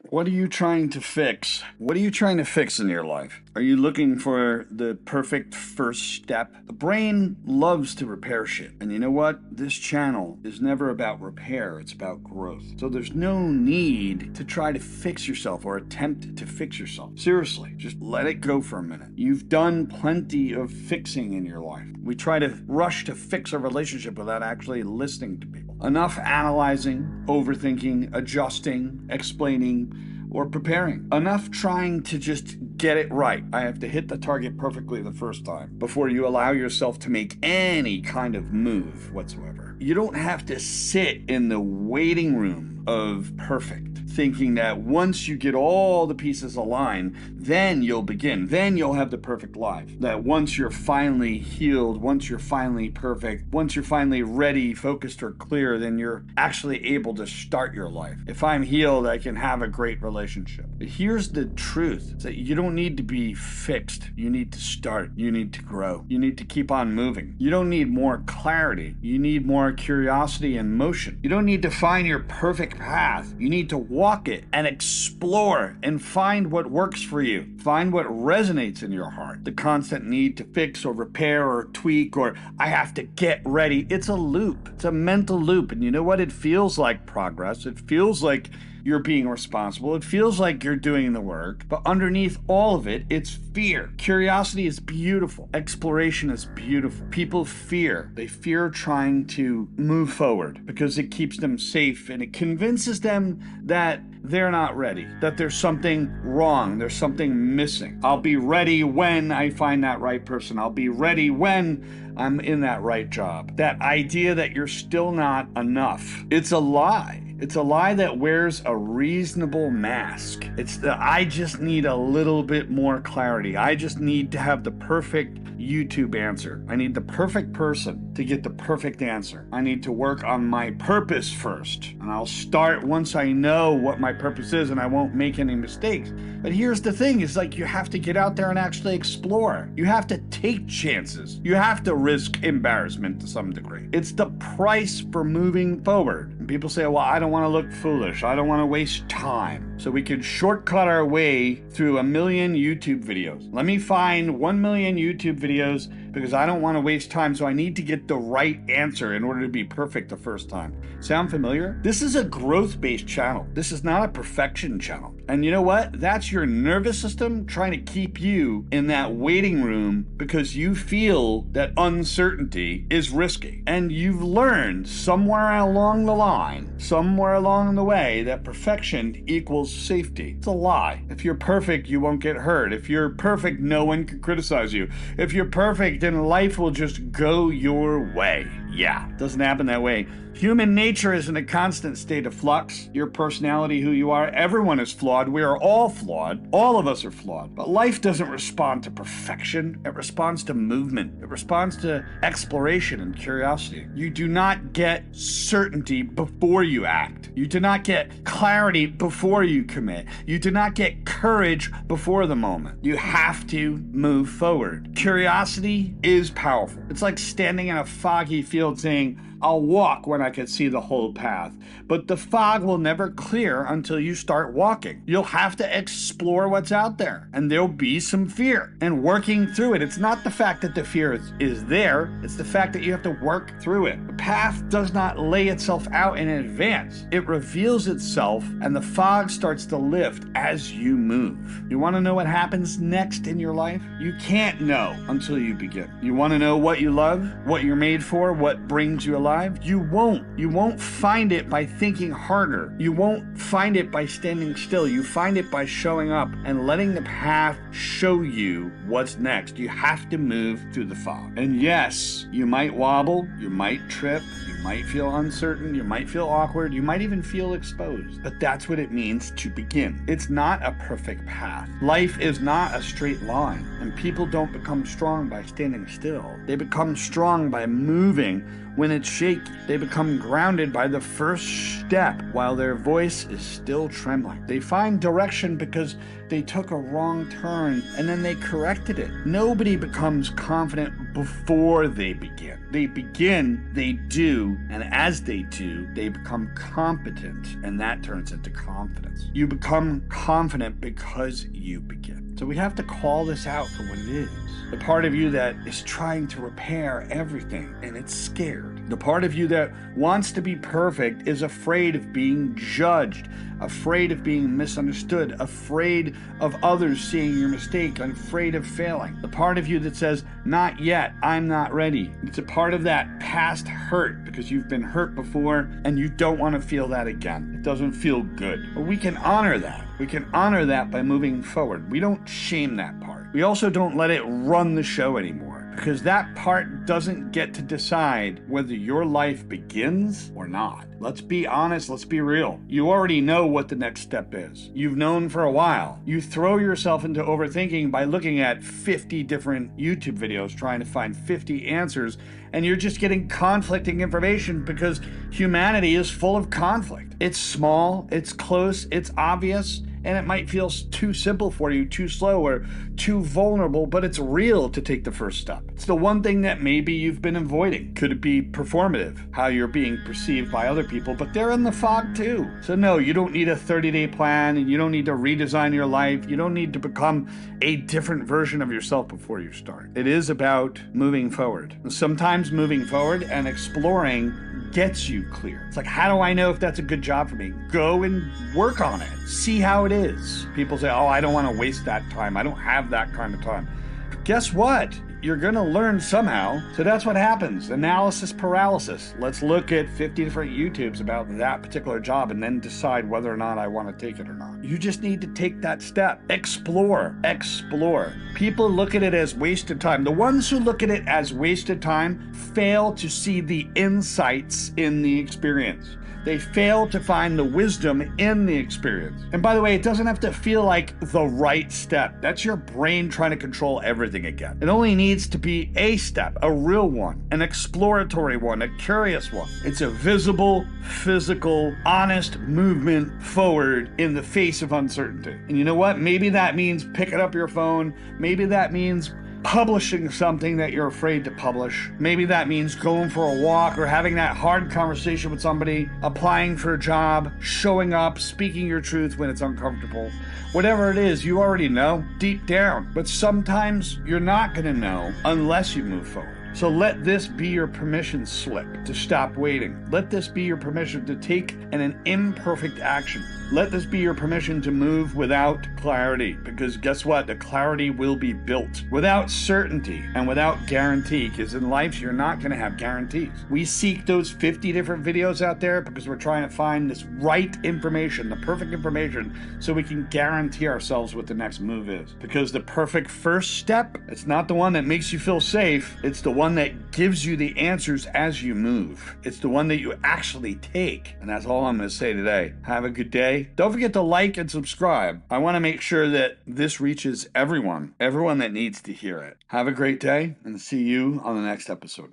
What are you trying to fix? What are you trying to fix in your life? Are you looking for the perfect first step? The brain loves to repair shit. And you know what? This channel is never about repair, it's about growth. So there's no need to try to fix yourself or attempt to fix yourself. Seriously, just let it go for a minute. You've done plenty of fixing in your life. We try to rush to fix a relationship without actually listening to people. Enough analyzing, overthinking, adjusting, explaining, or preparing. Enough trying to just get it right. I have to hit the target perfectly the first time before you allow yourself to make any kind of move whatsoever. You don't have to sit in the waiting room of perfect, thinking that once you get all the pieces aligned, then you'll begin. Then you'll have the perfect life. That once you're finally healed, once you're finally perfect, once you're finally ready, focused, or clear, then you're actually able to start your life. If I'm healed, I can have a great relationship. But here's the truth, is that you don't need to be fixed. You need to start. You need to grow. You need to keep on moving. You don't need more clarity. You need more curiosity and motion. You don't need to find your perfect path. You need to walk it and explore and find what works for you. Find what resonates in your heart. The constant need to fix or repair or tweak or I have to get ready. It's a loop. It's a mental loop. And you know what? It feels like progress. It feels like you're being responsible. It feels like you're doing the work, but underneath all of it, it's fear. Curiosity is beautiful. Exploration is beautiful. People fear. They fear trying to move forward because it keeps them safe and it convinces them that they're not ready, that there's something wrong, there's something missing. I'll be ready when I find that right person. I'll be ready when I'm in that right job. That idea that you're still not enough, it's a lie. It's a lie that wears a reasonable mask. It's the I just need a little bit more clarity. I just need to have the perfect YouTube answer. I need the perfect person to get the perfect answer. I need to work on my purpose first. And I'll start once I know what my purpose is and I won't make any mistakes. But here's the thing, is like you have to get out there and actually explore. You have to take chances. You have to risk embarrassment to some degree. It's the price for moving forward. And people say, well, I don't want to look foolish. I don't want to waste time. So we could shortcut our way through 1 million YouTube videos. Let me find 1 million YouTube videos because I don't want to waste time, so I need to get the right answer in order to be perfect the first time. Sound familiar? This is a growth-based channel. This is not a perfection channel. And you know what? That's your nervous system trying to keep you in that waiting room because you feel that uncertainty is risky. And you've learned somewhere along the line, somewhere along the way, that perfection equals safety. It's a lie. If you're perfect, you won't get hurt. If you're perfect, no one can criticize you. If you're perfect, then life will just go your way. Yeah, it doesn't happen that way. Human nature is in a constant state of flux. Your personality, who you are, everyone is flawed. We are all flawed. All of us are flawed. But life doesn't respond to perfection. It responds to movement. It responds to exploration and curiosity. You do not get certainty before you act. You do not get clarity before you commit. You do not get courage before the moment. You have to move forward. Curiosity is powerful. It's like standing in a foggy field saying, I'll walk when I can see the whole path. But the fog will never clear until you start walking. You'll have to explore what's out there, and there'll be some fear. And working through it, it's not the fact that the fear is there, it's the fact that you have to work through it. The path does not lay itself out in advance. It reveals itself, and the fog starts to lift as you move. You want to know what happens next in your life? You can't know until you begin. You want to know what you love, what you're made for, what brings you alive? You won't. You won't find it by thinking harder. You won't find it by standing still. You find it by showing up and letting the path show you what's next. You have to move through the fog. And yes, you might wobble, you might trip, you might feel uncertain, you might feel awkward, you might even feel exposed. But that's what it means to begin. It's not a perfect path. Life is not a straight line, and people don't become strong by standing still. They become strong by moving when it's shaky. They become grounded by the first step while their voice is still trembling. They find direction because they took a wrong turn and then they corrected it. Nobody becomes confident before they begin. They begin, they do, and as they do, they become competent, and that turns into confidence. You become confident because you begin. So we have to call this out for what it is. The part of you that is trying to repair everything and it's scared. The part of you that wants to be perfect is afraid of being judged, afraid of being misunderstood, afraid of others seeing your mistake, afraid of failing. The part of you that says, not yet, I'm not ready. It's a part of that past hurt because you've been hurt before and you don't want to feel that again. It doesn't feel good. But we can honor that. We can honor that by moving forward. We don't shame that part. We also don't let it run the show anymore, because that part doesn't get to decide whether your life begins or not. Let's be honest, let's be real. You already know what the next step is. You've known for a while. You throw yourself into overthinking by looking at 50 different YouTube videos trying to find 50 answers, and you're just getting conflicting information because humanity is full of conflict. It's small, it's close, it's obvious, and it might feel too simple for you, too slow, or too vulnerable, but it's real to take the first step. It's the one thing that maybe you've been avoiding. Could it be performative, how you're being perceived by other people, but they're in the fog too. So no, you don't need a 30-day plan, and you don't need to redesign your life. You don't need to become a different version of yourself before you start. It is about moving forward. Sometimes moving forward and exploring gets you clear. It's like, how do I know if that's a good job for me? Go and work on it. See how it is. People say, oh, I don't want to waste that time. I don't have that kind of time. But guess what? You're going to learn somehow. So that's what happens. Analysis paralysis. Let's look at 50 different YouTubes about that particular job and then decide whether or not I want to take it or not. You just need to take that step. Explore. Explore. People look at it as wasted time. The ones who look at it as wasted time fail to see the insights in the experience. They fail to find the wisdom in the experience. And by the way, it doesn't have to feel like the right step. That's your brain trying to control everything again. It only needs to be a step, a real one, an exploratory one, a curious one. It's a visible, physical, honest movement forward in the face of uncertainty. And you know what? Maybe that means picking up your phone. Maybe that means publishing something that you're afraid to publish. Maybe that means going for a walk or having that hard conversation with somebody, applying for a job, showing up, speaking your truth when it's uncomfortable. Whatever it is, you already know deep down. But sometimes you're not going to know unless you move forward. So let this be your permission slip to stop waiting. Let this be your permission to take an imperfect action. Let this be your permission to move without clarity, because guess what? The clarity will be built without certainty and without guarantee, because in life, you're not going to have guarantees. We seek those 50 different videos out there because we're trying to find this right information, the perfect information, so we can guarantee ourselves what the next move is. Because the perfect first step, it's not the one that makes you feel safe. It's the one that gives you the answers as you move. It's the one that you actually take. And that's all I'm going to say today. Have a good day. Don't forget to like and subscribe. I want to make sure that this reaches everyone that needs to hear it. Have a great day, and see you on the next episode.